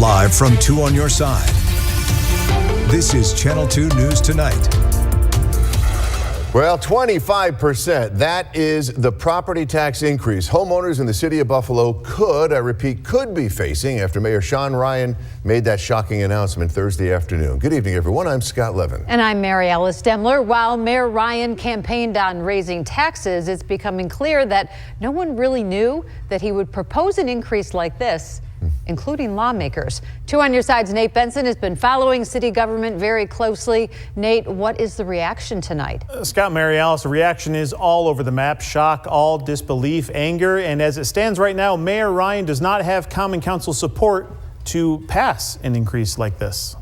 Live from 2 on your side. This is Channel 2 News Tonight. Well, 25%, that is the property tax increase homeowners in the city of Buffalo could be facing after Mayor Sean Ryan made that shocking announcement Thursday afternoon. Good evening, everyone. I'm Scott Levin. And I'm Mary Alice Demler. While Mayor Ryan campaigned on raising taxes, it's becoming clear that no one really knew that he would propose an increase like this, including lawmakers. 2 on your side's Nate Benson has been following city government very closely. Nate, what is the reaction tonight? Scott, Mary Alice, the reaction is all over the map. Shock, awe, disbelief, anger. And as it stands right now, Mayor Ryan does not have Common Council support to pass an increase like this.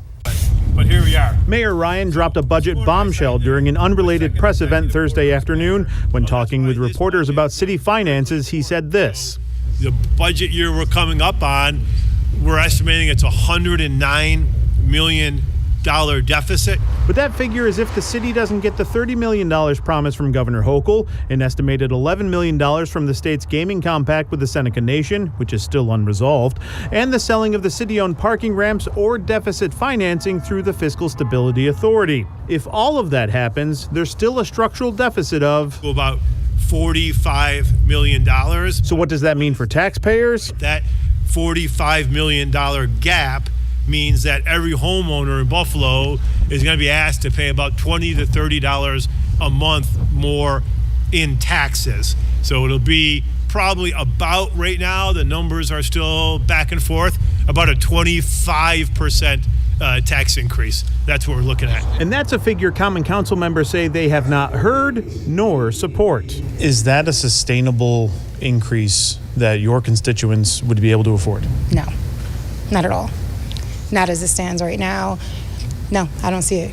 But here we are. Mayor Ryan dropped a budget bombshell during an unrelated press event Thursday afternoon. When talking with reporters about city finances, he said this. The budget year we're coming up on, we're estimating it's $109 million deficit. But that figure is if the city doesn't get the $30 million promised from Governor Hochul, an estimated $11 million from the state's gaming compact with the Seneca Nation, which is still unresolved, and the selling of the city-owned parking ramps or deficit financing through the Fiscal Stability Authority. If all of that happens, there's still a structural deficit of about $45 million. So what does that mean for taxpayers? That $45 million gap means that every homeowner in Buffalo is going to be asked to pay about $20 to $30 a month more in taxes. So it'll be probably about, right now, the numbers are still back and forth, about a 25% tax increase. That's what we're looking at. And that's a figure Common Council members say they have not heard nor support. Is that a sustainable increase that your constituents would be able to afford? No, not at all. Not as it stands right now. No, I don't see it.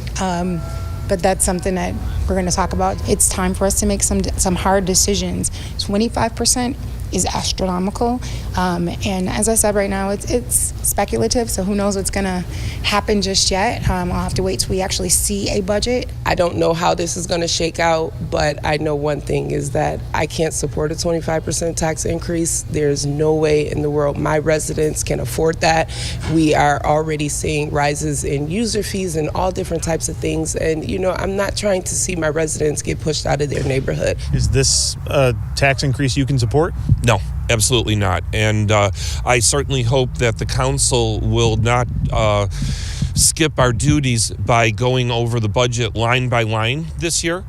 But that's something that we're going to talk about. It's time for us to make some hard decisions. 25% is astronomical. And as I said, right now, it's speculative, so who knows what's going to happen just yet. I'll have to wait till we actually see a budget. I don't know how this is going to shake out, but I know one thing is that I can't support a 25% tax increase. There's no way in the world my residents can afford that. We are already seeing rises in user fees and all different types of things. And, you know, I'm not trying to see my residents get pushed out of their neighborhood. Is this a tax increase you can support? No, absolutely not. And I certainly hope that the council will not skip our duties by going over the budget line by line this year.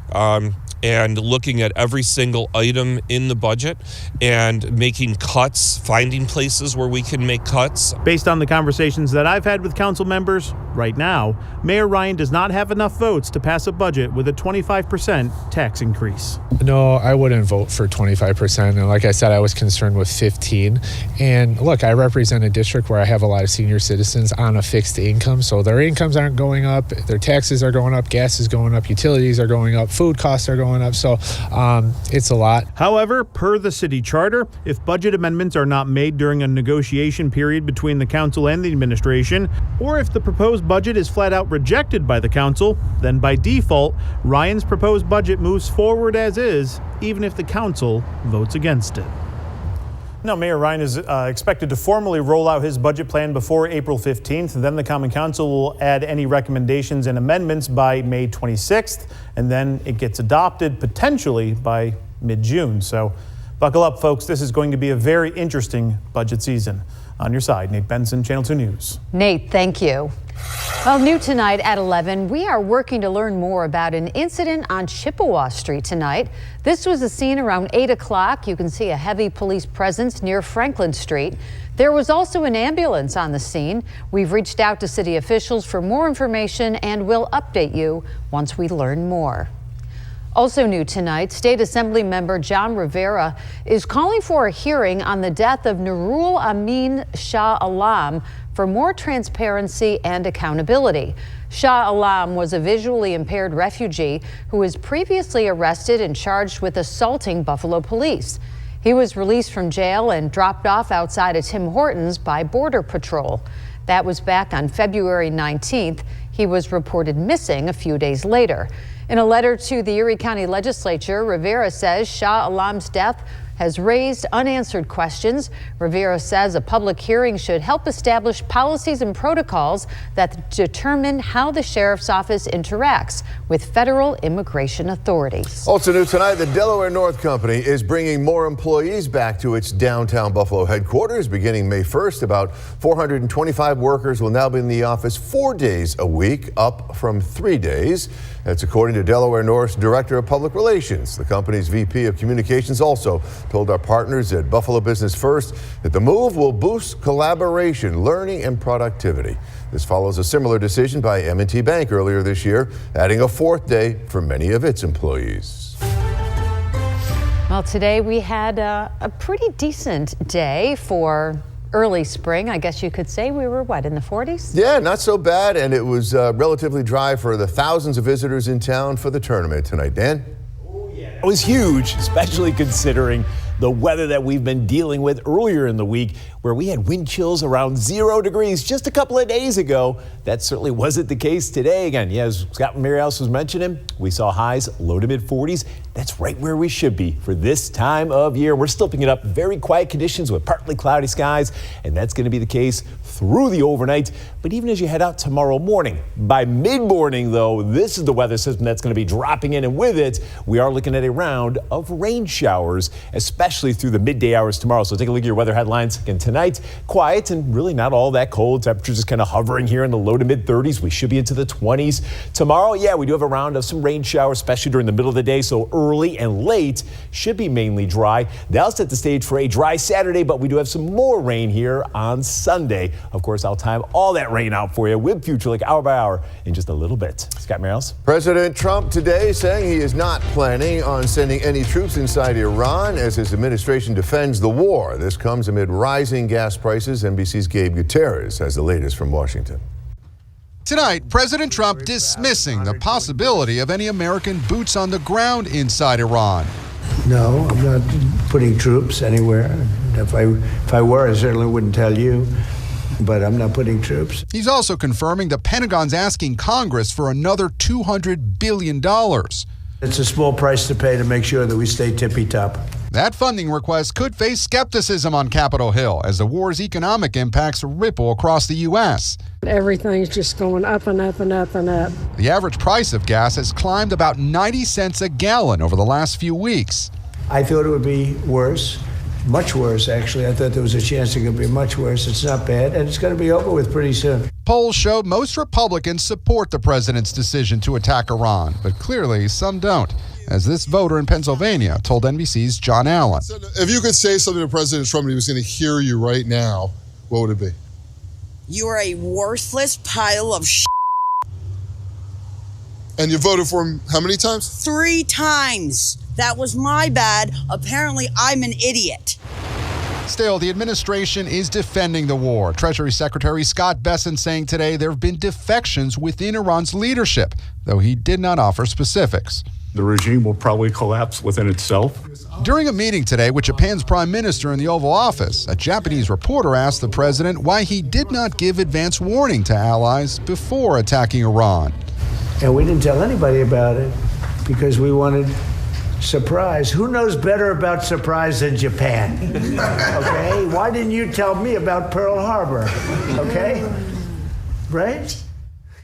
And looking at every single item in the budget and making cuts, finding places where we can make cuts. Based on the conversations that I've had with council members, right now, Mayor Ryan does not have enough votes to pass a budget with a 25% tax increase. No, I wouldn't vote for 25%. And like I said, I was concerned with 15. And look, I represent a district where I have a lot of senior citizens on a fixed income. So their incomes aren't going up, their taxes are going up, gas is going up, utilities are going up, food costs are going up. So it's a lot. However, per the city charter, if budget amendments are not made during a negotiation period between the council and the administration, or if the proposed budget is flat out rejected by the council, then by default, Ryan's proposed budget moves forward as is, even if the council votes against it. Now, Mayor Ryan is expected to formally roll out his budget plan before April 15th. Then the Common Council will add any recommendations and amendments by May 26th, and then it gets adopted potentially by mid-June. So buckle up, folks. This is going to be a very interesting budget season. On your side, Nate Benson, Channel 2 News. Nate, thank you. Well, new tonight at 11, we are working to learn more about an incident on Chippewa Street tonight. This was a scene around 8 o'clock. You can see a heavy police presence near Franklin Street. There was also an ambulance on the scene. We've reached out to city officials for more information and will update you once we learn more. Also new tonight, State Assembly member John Rivera is calling for a hearing on the death of Nurul Amin Shah Alam for more transparency and accountability. Shah Alam was a visually impaired refugee who was previously arrested and charged with assaulting Buffalo police. He was released from jail and dropped off outside of Tim Hortons by Border Patrol. That was back on February 19th. He was reported missing a few days later. In a letter to the Erie County Legislature, Rivera says Shah Alam's death has raised unanswered questions. Rivera says a public hearing should help establish policies and protocols that determine how the sheriff's office interacts with federal immigration authorities. Also new tonight, the Delaware North Company is bringing more employees back to its downtown Buffalo headquarters beginning May 1st. About 425 workers will now be in the office 4 days a week, up from 3 days. That's according to Delaware North's Director of Public Relations. The company's VP of Communications also told our partners at Buffalo Business First that the move will boost collaboration, learning, and productivity. This follows a similar decision by M&T Bank earlier this year, adding a 4th day for many of its employees. Well, today we had a pretty decent day for early spring. I guess you could say we were, what, in the 40s? Yeah, not so bad, and it was relatively dry for the thousands of visitors in town for the tournament tonight. Dan? It was huge, especially considering the weather that we've been dealing with earlier in the week, where we had wind chills around 0 degrees just a couple of days ago. That certainly wasn't the case today. Again, yeah, as Scott Mariels was mentioning, we saw highs low to mid 40s. That's right where we should be for this time of year. We're still picking up very quiet conditions with partly cloudy skies, and that's going to be the case through the overnight. But even as you head out tomorrow morning, by mid-morning, though, this is the weather system that's going to be dropping in, and with it, we are looking at a round of rain showers, especially through the midday hours tomorrow. So take a look at your weather headlines. Again, tonight, quiet and really not all that cold. Temperatures just kind of hovering here in the low to mid 30s. We should be into the 20s. Tomorrow, yeah, we do have a round of some rain showers, especially during the middle of the day. So early and late should be mainly dry. That'll set the stage for a dry Saturday, but we do have some more rain here on Sunday. Of course, I'll time all that rain out for you with Future Link hour by hour in just a little bit. Scott Mariels. President Trump today saying he is not planning on sending any troops inside Iran as his administration defends the war. This comes amid rising gas prices. NBC's Gabe Gutierrez has the latest from Washington. Tonight, President Trump dismissing the possibility of any American boots on the ground inside Iran. No, I'm not putting troops anywhere. If I were, I certainly wouldn't tell you. But I'm not putting troops. He's also confirming the Pentagon's asking Congress for another $200 billion. It's a small price to pay to make sure that we stay tippy-top. That funding request could face skepticism on Capitol Hill as the war's economic impacts ripple across the U.S. Everything's just going up and up and up and up. The average price of gas has climbed about 90 cents a gallon over the last few weeks. I thought it would be worse. Much worse, actually. I thought there was a chance it could be much worse. It's not bad, and it's going to be over with pretty soon. Polls show most Republicans support the president's decision to attack Iran, but clearly some don't, as this voter in Pennsylvania told NBC's John Allen. If you could say something to President Trump and he was going to hear you right now, what would it be? You're a worthless pile of shit. And you voted for him how many times? 3 times. That was my bad. Apparently, I'm an idiot. Still, the administration is defending the war. Treasury Secretary Scott Bessent saying today there have been defections within Iran's leadership, though he did not offer specifics. The regime will probably collapse within itself. During a meeting today with Japan's prime minister in the Oval Office, a Japanese reporter asked the president why he did not give advance warning to allies before attacking Iran. And we didn't tell anybody about it because we wanted surprise. Who knows better about surprise than Japan? Okay? Why didn't you tell me about Pearl Harbor? Okay? Right?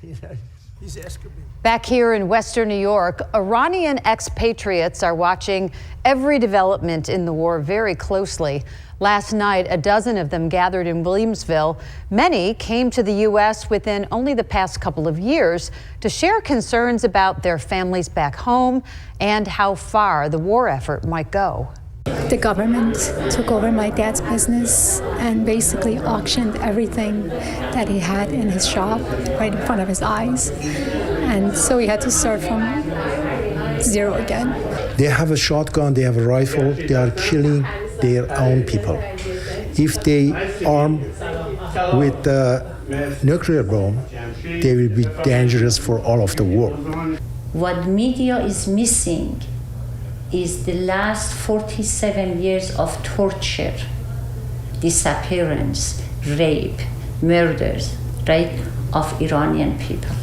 He's asking me. Back here in Western New York, Iranian expatriates are watching every development in the war very closely. Last night, a dozen of them gathered in Williamsville. Many came to the U.S. within only the past couple of years to share concerns about their families back home and how far the war effort might go. The government took over my dad's business and basically auctioned everything that he had in his shop right in front of his eyes. And so he had to start from zero again. They have a shotgun, they have a rifle, they are killing their own people. If they arm with the nuclear bomb, they will be dangerous for all of the world. What media is missing is the last 47 years of torture, disappearance, rape, murders, right, of Iranian people.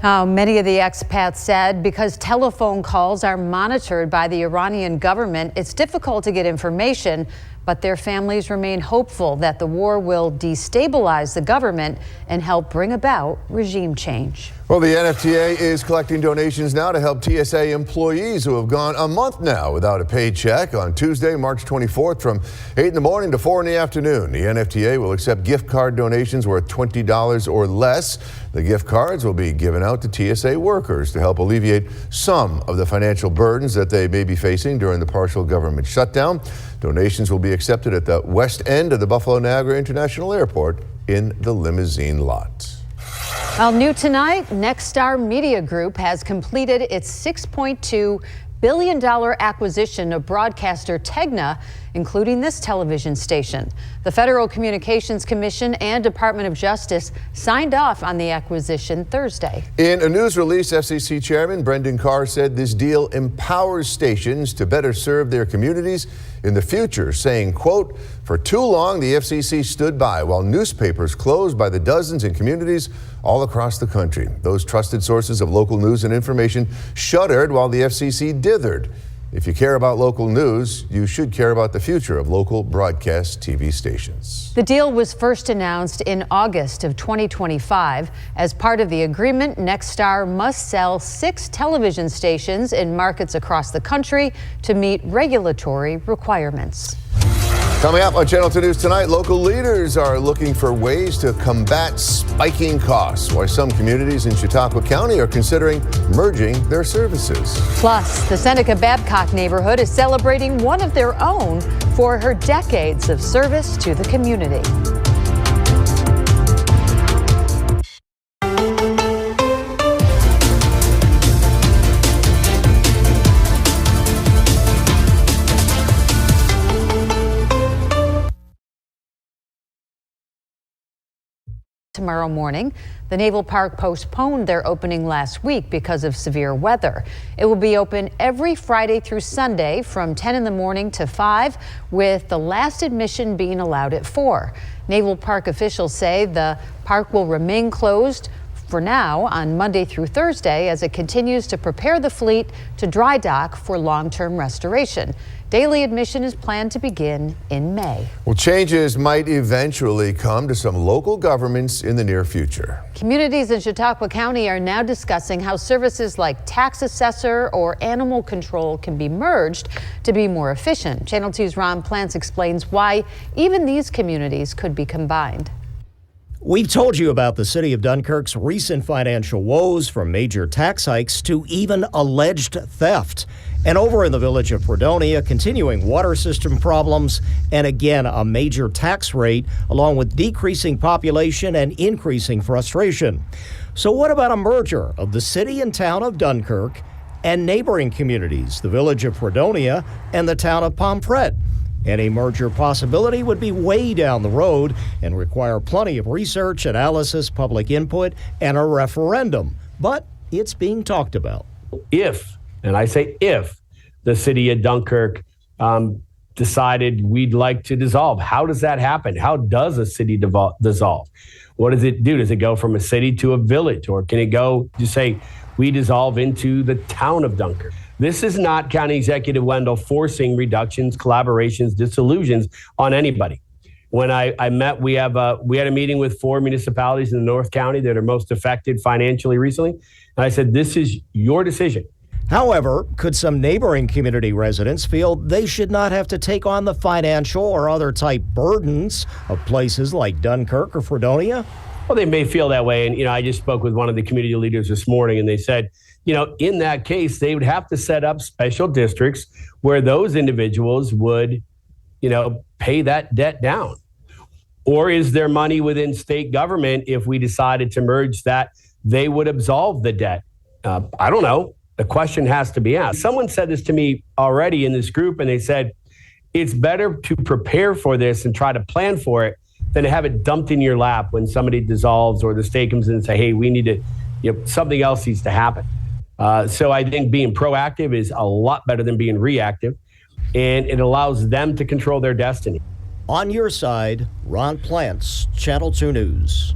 Many of the expats said because telephone calls are monitored by the Iranian government, it's difficult to get information, but their families remain hopeful that the war will destabilize the government and help bring about regime change. Well, the NFTA is collecting donations now to help TSA employees who have gone a month now without a paycheck. On Tuesday, March 24th, from 8 in the morning to 4 in the afternoon, the NFTA will accept gift card donations worth $20 or less. The gift cards will be given out to TSA workers to help alleviate some of the financial burdens that they may be facing during the partial government shutdown. Donations will be accepted at the west end of the Buffalo-Niagara International Airport in the limousine lot. Well, new tonight, Nexstar Media Group has completed its $6.2 billion acquisition of broadcaster Tegna, including this television station. The Federal Communications Commission and Department of Justice signed off on the acquisition Thursday. In a news release, FCC Chairman Brendan Carr said this deal empowers stations to better serve their communities in the future, saying, quote, "For too long, the FCC stood by while newspapers closed by the dozens in communities all across the country. Those trusted sources of local news and information shuttered while the FCC dithered. If you care about local news, you should care about the future of local broadcast TV stations." The deal was first announced in August of 2025. As part of the agreement, Nexstar must sell 6 television stations in markets across the country to meet regulatory requirements. Coming up on Channel 2 News tonight, local leaders are looking for ways to combat spiking costs, why some communities in Chautauqua County are considering merging their services. Plus, the Seneca Babcock neighborhood is celebrating one of their own for her decades of service to the community. Tomorrow morning, the Naval Park postponed their opening last week because of severe weather. It will be open every Friday through Sunday from 10 in the morning to 5, with the last admission being allowed at 4. Naval Park officials say the park will remain closed for now on Monday through Thursday as it continues to prepare the fleet to dry dock for long-term restoration. Daily admission is planned to begin in May. Well, changes might eventually come to some local governments in the near future. Communities in Chautauqua County are now discussing how services like tax assessor or animal control can be merged to be more efficient. Channel 2's Ron Plants explains why even these communities could be combined. We've told you about the city of Dunkirk's recent financial woes, from major tax hikes to even alleged theft. And over in the village of Fredonia, continuing water system problems, and again, a major tax rate, along with decreasing population and increasing frustration. So what about a merger of the city and town of Dunkirk and neighboring communities, the village of Fredonia and the town of Pomfret? Any merger possibility would be way down the road and require plenty of research, analysis, public input, and a referendum. But it's being talked about. If, and I say if, the city of Dunkirk decided we'd like to dissolve, how does that happen? How does a city dissolve? What does it do? Does it go from a city to a village? Or can it go to say we dissolve into the town of Dunkirk? This is not County Executive Wendell forcing reductions, collaborations, dissolutions on anybody. When I met, we had a meeting with 4 municipalities in the North County that are most affected financially recently. And I said, this is your decision. However, could some neighboring community residents feel they should not have to take on the financial or other type burdens of places like Dunkirk or Fredonia? Well, they may feel that way. And, I just spoke with one of the community leaders this morning, and they said, in that case, they would have to set up special districts where those individuals would, pay that debt down. Or is there money within state government if we decided to merge that they would absolve the debt? I don't know. The question has to be asked. Someone said this to me already in this group, and they said, it's better to prepare for this and try to plan for it than to have it dumped in your lap when somebody dissolves or the state comes in and say, hey, we need to, something else needs to happen. So I think being proactive is a lot better than being reactive, and it allows them to control their destiny. On your side, Ron Plants, Channel 2 News.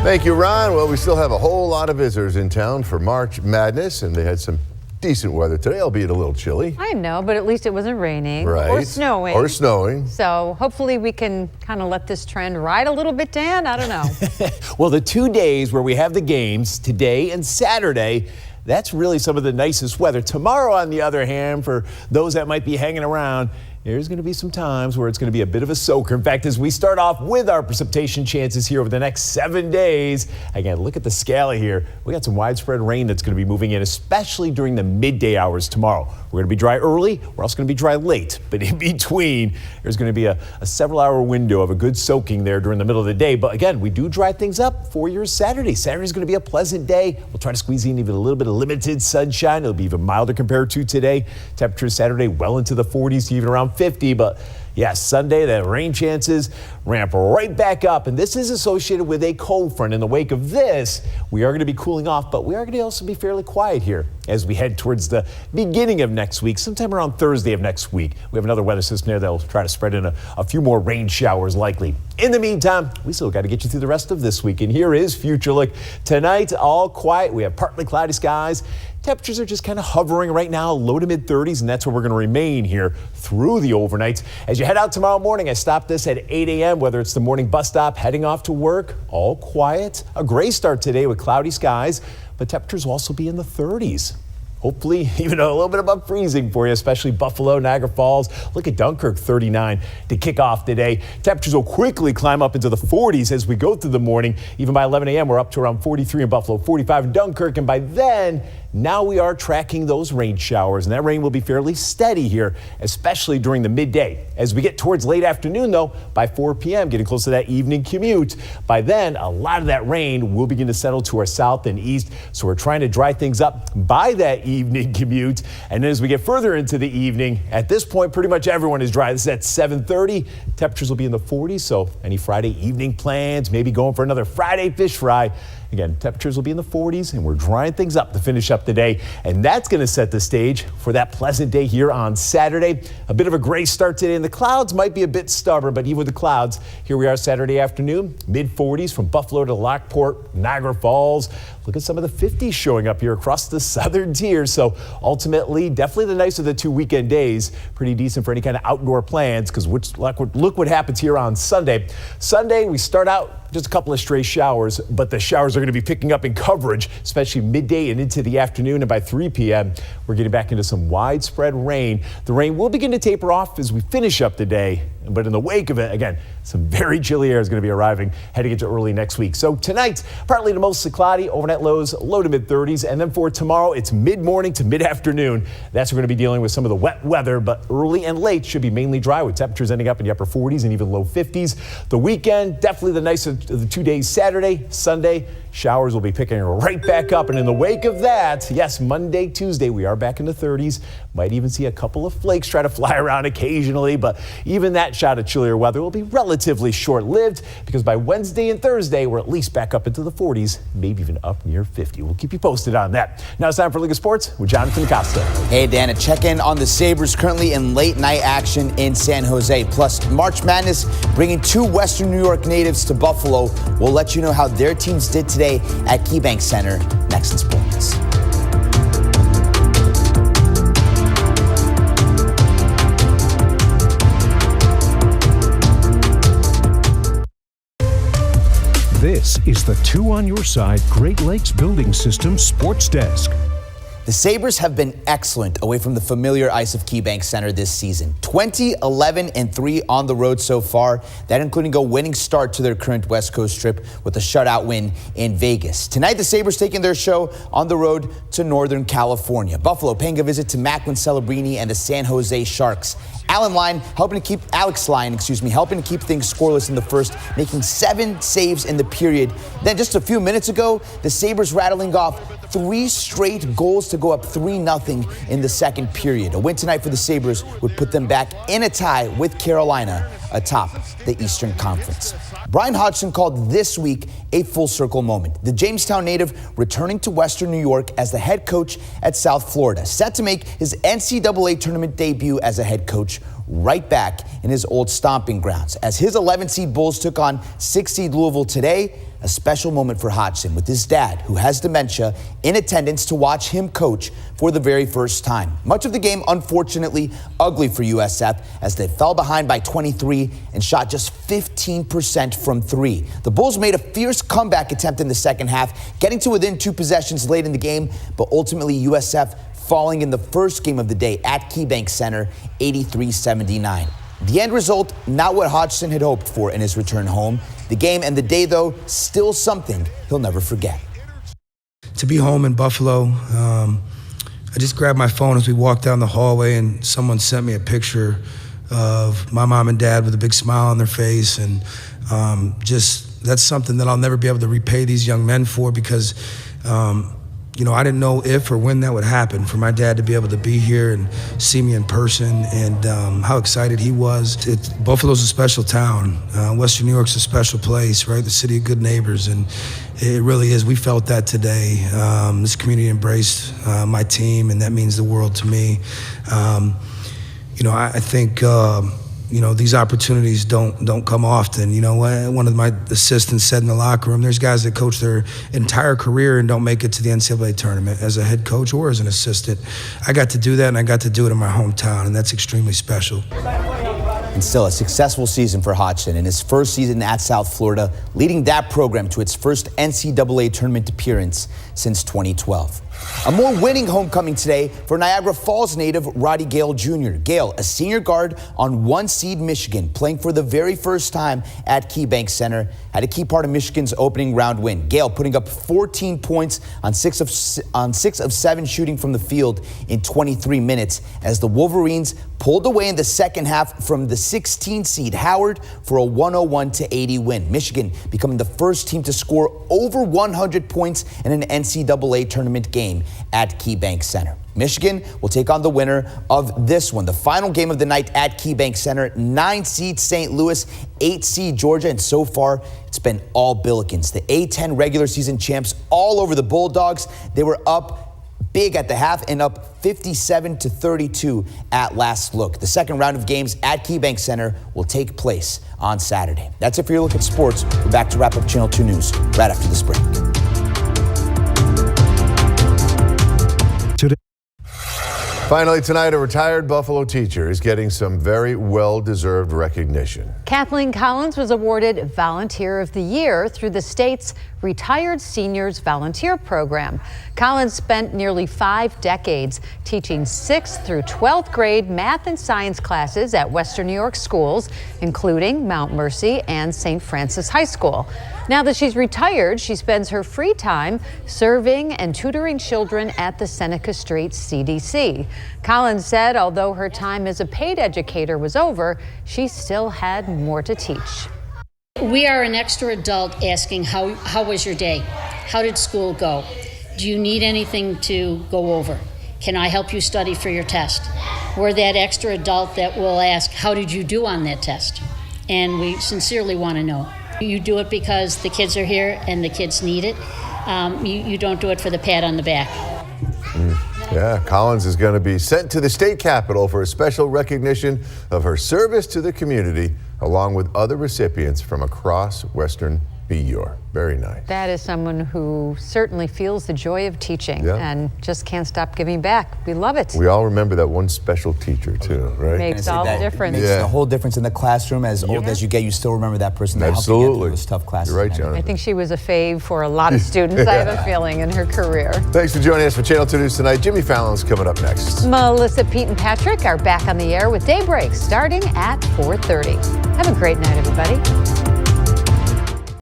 Thank you, Ron. Well, we still have a whole lot of visitors in town for March Madness, and they had some decent weather today, albeit a little chilly. I know, but at least it wasn't raining Right. or snowing. Or snowing. So hopefully we can kind of let this trend ride a little bit, Dan. I don't know. Well, the 2 days where we have the games, today and Saturday, that's really some of the nicest weather. Tomorrow, on the other hand, for those that might be hanging around, there's going to be some times where it's going to be a bit of a soaker. In fact, as we start off with our precipitation chances here over the next 7 days, again, look at the scale here. We got some widespread rain that's going to be moving in, especially during the midday hours tomorrow. We're going to be dry early. We're also going to be dry late. But in between, there's going to be a several-hour window of a good soaking there during the middle of the day. But again, we do dry things up for your Saturday. Saturday's going to be a pleasant day. We'll try to squeeze in even a little bit of limited sunshine. It'll be even milder compared to today. Temperatures Saturday well into the 40s to even around 50. But yeah, Sunday, the rain chances ramp right back up. And this is associated with a cold front. In the wake of this, we are going to be cooling off, but we are going to also be fairly quiet here as we head towards the beginning of next week, sometime around Thursday of next week. We have another weather system there that will try to spread in a few more rain showers likely. In the meantime, we still got to get you through the rest of this week. And here is Future Look. Tonight, all quiet. We have partly cloudy skies. Temperatures are just kind of hovering right now, low to mid 30s, and that's where we're going to remain here through the overnights. As you head out tomorrow morning, I stopped this at 8 a.m., whether it's the morning bus stop, heading off to work, all quiet. A gray start today with cloudy skies, but temperatures will also be in the 30s. Hopefully, even a little bit above freezing for you, especially Buffalo, Niagara Falls. Look at Dunkirk, 39 to kick off today. Temperatures will quickly climb up into the 40s as we go through the morning. Even by 11 a.m., we're up to around 43 in Buffalo, 45 in Dunkirk. And by then, now we are tracking those rain showers. And that rain will be fairly steady here, especially during the midday. As we get towards late afternoon, though, by 4 p.m., getting close to that evening commute, by then, a lot of that rain will begin to settle to our south and east. So we're trying to dry things up by that evening commute. And then as we get further into the evening, at this point, pretty much everyone is dry. This is at 7:30. Temperatures will be in the 40s. So any Friday evening plans, maybe going for another Friday fish fry. Again, temperatures will be in the 40s, and we're drying things up to finish up the day. And that's going to set the stage for that pleasant day here on Saturday. A bit of a gray start today, and the clouds might be a bit stubborn, but even with the clouds, here we are Saturday afternoon, mid-40s from Buffalo to Lockport, Niagara Falls. Look at some of the 50s showing up here across the southern tier. So ultimately, definitely the nicer of the 2 weekend days. Pretty decent for any kind of outdoor plans, because look what happens here on Sunday. Sunday, we start out just a couple of stray showers, but the showers are going to be picking up in coverage, especially midday and into the afternoon. And by 3 p.m., we're getting back into some widespread rain. The rain will begin to taper off as we finish up the day. But in the wake of it, again, some very chilly air is going to be arriving heading into early next week. So tonight, partly to mostly cloudy, overnight lows low to mid 30s. And then for tomorrow, it's mid-morning to mid-afternoon. That's where we're going to be dealing with some of the wet weather, but early and late should be mainly dry with temperatures ending up in the upper 40s and even low 50s. The weekend, definitely the nicest of the 2 days, Saturday, Sunday. Showers will be picking right back up. And in the wake of that, yes, Monday, Tuesday, we are back in the 30s. Might even see a couple of flakes try to fly around occasionally, but even that shot of chillier weather will be relatively short-lived, because by Wednesday and Thursday, we're at least back up into the 40s, maybe even up near 50. We'll keep you posted on that. Now it's time for League of Sports with Jonathan Costa. Hey, Dan, a check-in on the Sabres currently in late-night action in San Jose. Plus, March Madness bringing 2 Western New York natives to Buffalo. We'll let you know how their teams did today at KeyBank Center next in Sports. This is the Two on Your Side Great Lakes Building Systems Sports Desk. The Sabres have been excellent away from the familiar ice of KeyBank Center this season. 20, 11, and 3 on the road so far. That including a winning start to their current West Coast trip with a shutout win in Vegas. Tonight, the Sabres taking their show on the road to Northern California. Buffalo paying a visit to Macklin Celebrini and the San Jose Sharks. Alex Lyon helping to keep things scoreless in the first, making 7 saves in the period. Then just a few minutes ago, the Sabres rattling off 3 straight goals to go up 3-0 in the second period. A win tonight for the Sabres would put them back in a tie with Carolina atop the Eastern Conference. Brian Hodgson called this week a full circle moment. The Jamestown native returning to Western New York as the head coach at South Florida, set to make his NCAA tournament debut as a head coach right back in his old stomping grounds. As his 11-seed Bulls took on 6-seed Louisville today, a special moment for Hodgson with his dad, who has dementia, in attendance to watch him coach for the very first time. Much of the game, unfortunately, ugly for USF as they fell behind by 23 and shot just 15% from three. The Bulls made a fierce comeback attempt in the second half, getting to within 2 possessions late in the game, but ultimately USF falling in the first game of the day at KeyBank Center, 83-79. The end result, not what Hodgson had hoped for in his return home. The game and the day, though, still something he'll never forget. To be home in Buffalo, I just grabbed my phone as we walked down the hallway and someone sent me a picture of my mom and dad with a big smile on their face. And just that's something that I'll never be able to repay these young men for because I didn't know if or when that would happen, for my dad to be able to be here and see me in person and how excited he was. Buffalo's a special town. Western New York's a special place, right? The city of good neighbors, and it really is. We felt that today. This community embraced my team, and that means the world to me. I think these opportunities don't come often. One of my assistants said in the locker room, there's guys that coach their entire career and don't make it to the NCAA tournament as a head coach or as an assistant. I got to do that, and I got to do it in my hometown, and that's extremely special. And still a successful season for Hodgson in his first season at South Florida, leading that program to its first NCAA tournament appearance since 2012. A more winning homecoming today for Niagara Falls native Roddy Gale Jr. Gale, a senior guard on 1-seed Michigan, playing for the very first time at KeyBank Center, had a key part of Michigan's opening round win. Gale putting up 14 points on 6 of 7 shooting from the field in 23 minutes as the Wolverines pulled away in the second half from the 16-seed Howard for a 101-80 win. Michigan becoming the first team to score over 100 points in an NCAA tournament game at KeyBank Center. Michigan will take on the winner of this one, the final game of the night at KeyBank Center. 9-seed St. Louis, 8-seed Georgia, and so far it's been all Billikens. The A-10 regular season champs all over the Bulldogs. They were up big at the half and up 57-32 at last look. The second round of games at KeyBank Center will take place on Saturday. That's it for your look at sports. We're back to wrap up Channel 2 News right after this break. Finally tonight, a retired Buffalo teacher is getting some very well-deserved recognition. Kathleen Collins was awarded Volunteer of the Year through the state's Retired Seniors Volunteer Program. Collins spent nearly 5 decades teaching 6th through 12th grade math and science classes at Western New York schools, including Mount Mercy and St. Francis High School. Now that she's retired, she spends her free time serving and tutoring children at the Seneca Street CDC. Collins said although her time as a paid educator was over, she still had more to teach. We are an extra adult asking, how was your day? How did school go? Do you need anything to go over? Can I help you study for your test? We're that extra adult that will ask, how did you do on that test? And we sincerely want to know. You do it because the kids are here and the kids need it. You don't do it for the pat on the back. Yeah, Collins is going to be sent to the state capitol for a special recognition of her service to the community, along with other recipients from across Western New York. Very nice. That is someone who certainly feels the joy of teaching and just can't stop giving back. We love it. We all remember that one special teacher too, right? Makes all the difference. Makes the whole difference in the classroom. As old as you get, you still remember that person that helped you get through those tough classes. You're right, Jonathan. I think she was a fave for a lot of students, I have a feeling, in her career. Thanks for joining us for Channel 2 News tonight. Jimmy Fallon's coming up next. Melissa, Pete, and Patrick are back on the air with Daybreak starting at 4:30. Have a great night, everybody.